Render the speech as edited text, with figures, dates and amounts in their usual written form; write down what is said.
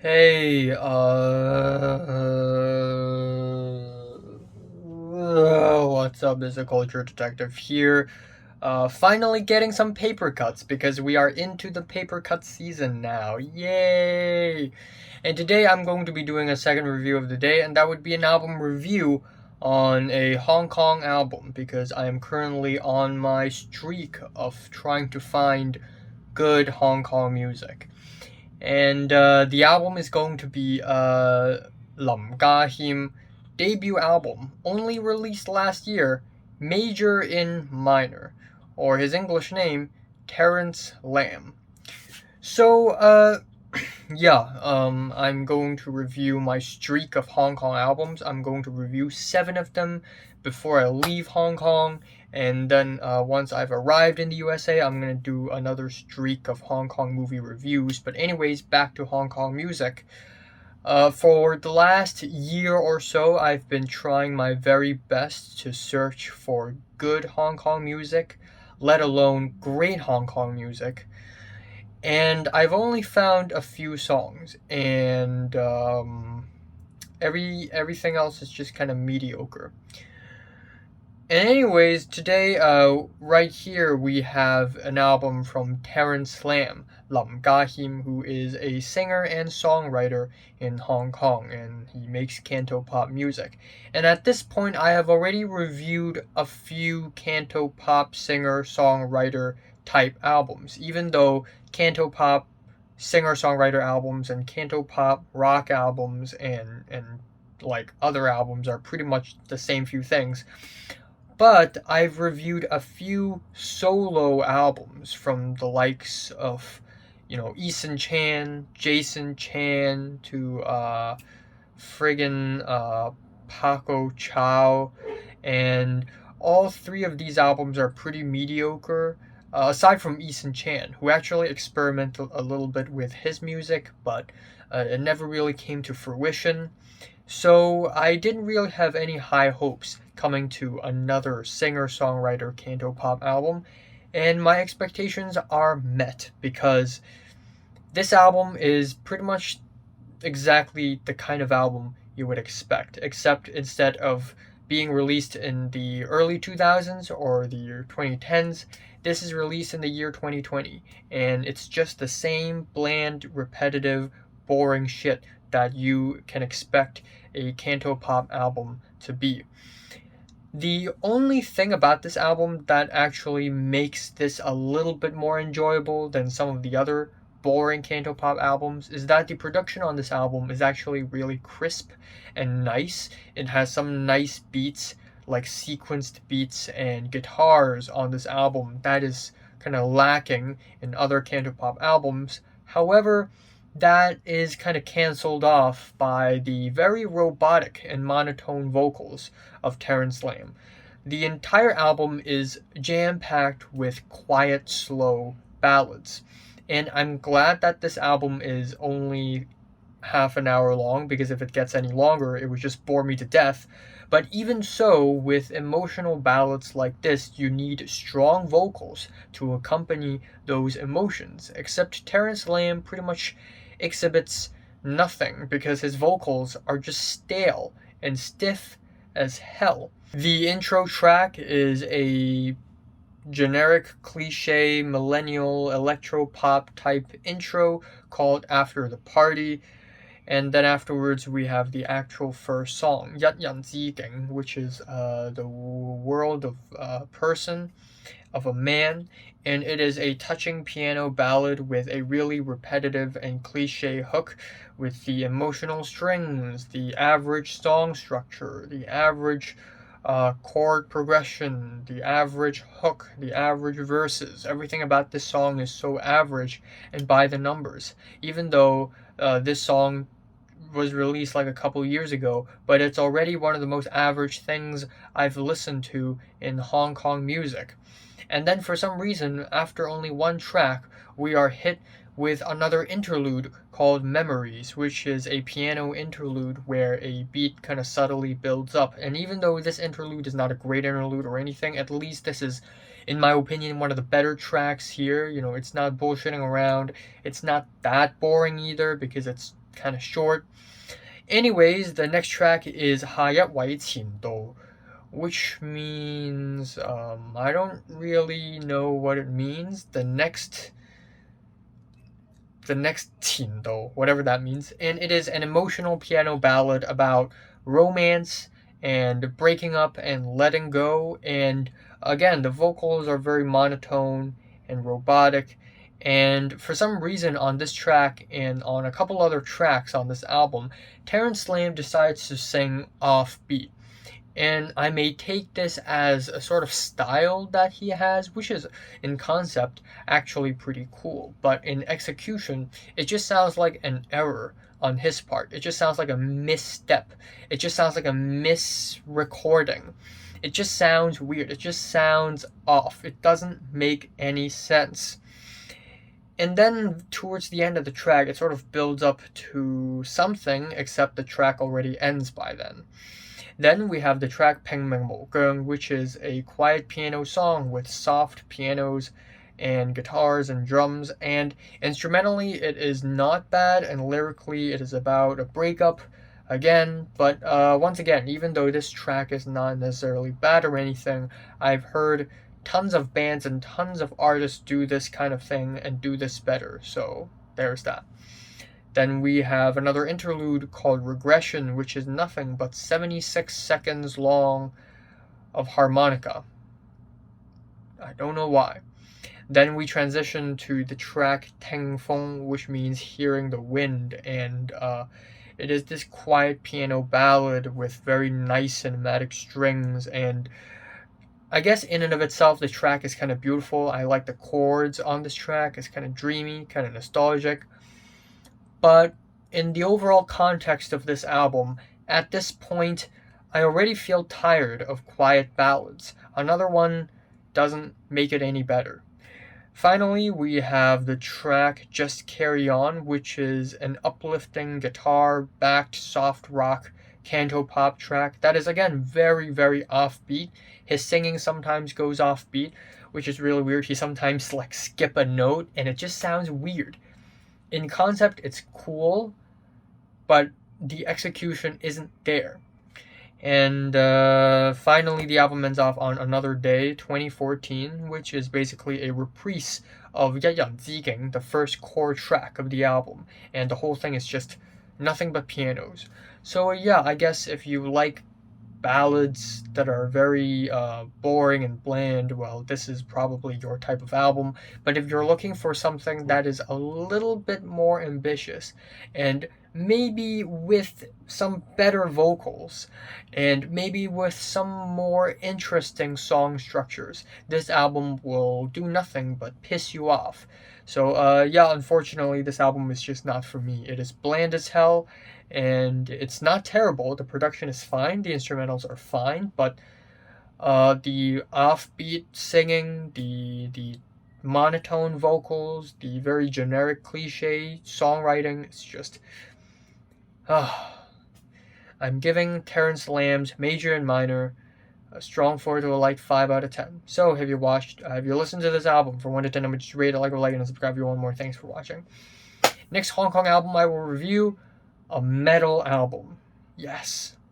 Hey, what's up? This is a culture detective here. Finally getting some paper cuts because we are into the paper cut season now. Yay! And today I'm going to be doing a second review of the day, and that would be an album review on a Hong Kong album because I am currently on my streak of trying to find good Hong Kong music. And the album is going to be Lam Ga Him debut album, only released last year, Major in Minor, or his English name, Terence Lam. So, yeah, I'm going to review my streak of Hong Kong albums. I'm going to review 7 of them before I leave Hong Kong, and then once I've arrived in the USA, I'm gonna do another streak of Hong Kong movie reviews. But anyways, back to Hong Kong music. For the last year or so, I've been trying my very best to search for good Hong Kong music, let alone great Hong Kong music, and I've only found a few songs, and everything else is just kind of mediocre. And anyways, today, right here, we have an album from Terence Lam, Lam Ga Him, who is a singer and songwriter in Hong Kong, and he makes Cantopop music. And at this point, I have already reviewed a few Cantopop singer-songwriter type albums, even though Cantopop singer-songwriter albums and Cantopop rock albums and like other albums are pretty much the same few things. But I've reviewed a few solo albums from the likes of, Eason Chan, Jason Chan, to friggin' Paco Chow, and all 3 of these albums are pretty mediocre. Aside from Eason Chan, who actually experimented a little bit with his music, but it never really came to fruition. So I didn't really have any high hopes coming to another singer-songwriter Cantopop album, and my expectations are met because this album is pretty much exactly the kind of album you would expect, except instead of being released in the early 2000s or the year 2010s, this is released in the year 2020, and it's just the same bland, repetitive, boring shit that you can expect a Cantopop album to be. The only thing about this album that actually makes this a little bit more enjoyable than some of the other boring Cantopop albums is that the production on this album is actually really crisp and nice. It has some nice beats, like sequenced beats and guitars on this album that is kind of lacking in other Cantopop albums. However, that is kind of cancelled off by the very robotic and monotone vocals of Terence Lam. The entire album is jam packed with quiet, slow ballads. And I'm glad that this album is only half an hour long because if it gets any longer, it would just bore me to death. But even so, with emotional ballads like this, you need strong vocals to accompany those emotions. Except Terence Lam pretty much exhibits nothing because his vocals are just stale and stiff as hell. The intro track is a generic cliche millennial electro pop type intro called After the Party, and then afterwards we have the actual first song, Yat Yan Ji Ging, which is the world of a person, of a man, and it is a touching piano ballad with a really repetitive and cliche hook with the emotional strings, the average song structure, the average chord progression, the average hook, the average verses. Everything about this song is so average and by the numbers, even though this song was released like a couple years ago, but it's already one of the most average things I've listened to in Hong Kong music. And then for some reason, after only one track, we are hit with another interlude called Memories, which is a piano interlude where a beat kind of subtly builds up. And even though this interlude is not a great interlude or anything, at least this is, in my opinion, one of the better tracks here. It's not bullshitting around. It's not that boring either because it's kind of short. Anyways, the next track is 하얗 와이 진도, which means I don't really know what it means. The next 진도, whatever that means, and it is an emotional piano ballad about romance and breaking up and letting go. And again, the vocals are very monotone and robotic. And for some reason on this track and on a couple other tracks on this album, Terence Lam decides to sing offbeat. And I may take this as a sort of style that he has, which is in concept actually pretty cool. But in execution, it just sounds like an error on his part. It just sounds like a misstep. It just sounds like a misrecording. It just sounds weird. It just sounds off. It doesn't make any sense. And then towards the end of the track, it sort of builds up to something, except the track already ends by then. Then we have the track 팽맹목경, which is a quiet piano song with soft pianos and guitars and drums, and instrumentally it is not bad, and lyrically it is about a breakup again. But once again, even though this track is not necessarily bad or anything, I've heard tons of bands and tons of artists do this kind of thing and do this better, so there's that. Then we have another interlude called Regression, which is nothing but 76 seconds long of harmonica. I don't know why. Then we transition to the track 탱풍, which means hearing the wind, and it is this quiet piano ballad with very nice cinematic strings, and I guess in and of itself the track is kind of beautiful. I like the chords on this track. It's kind of dreamy, kind of nostalgic. But in the overall context of this album, at this point, I already feel tired of quiet ballads. Another one doesn't make it any better. Finally, we have the track Just Carry On, which is an uplifting guitar-backed soft rock Cantopop track that is again very, very offbeat. His singing sometimes goes offbeat, which is really weird. He sometimes like skip a note and it just sounds weird. In concept, it's cool, but the execution isn't there. And finally, the album ends off on Another Day, 2014, which is basically a reprise of Zieging, the first core track of the album. And the whole thing is just nothing but pianos. So yeah, I guess if you like ballads that are very boring and bland, well, this is probably your type of album. But if you're looking for something that is a little bit more ambitious and maybe with some better vocals and maybe with some more interesting song structures, this album will do nothing but piss you off. So yeah, unfortunately this album is just not for me. It is bland as hell, and it's not terrible. The production is fine, the instrumentals are fine, but the offbeat singing, the monotone vocals, the very generic cliche songwriting, it's just I'm giving Terence Lam's Major and Minor a strong 4 to a light 5 out of 10. So, have you listened to this album from 1 to 10, I'm just rate it, like, and subscribe if you want more. Thanks for watching. Next Hong Kong album I will review, a metal album. Yes.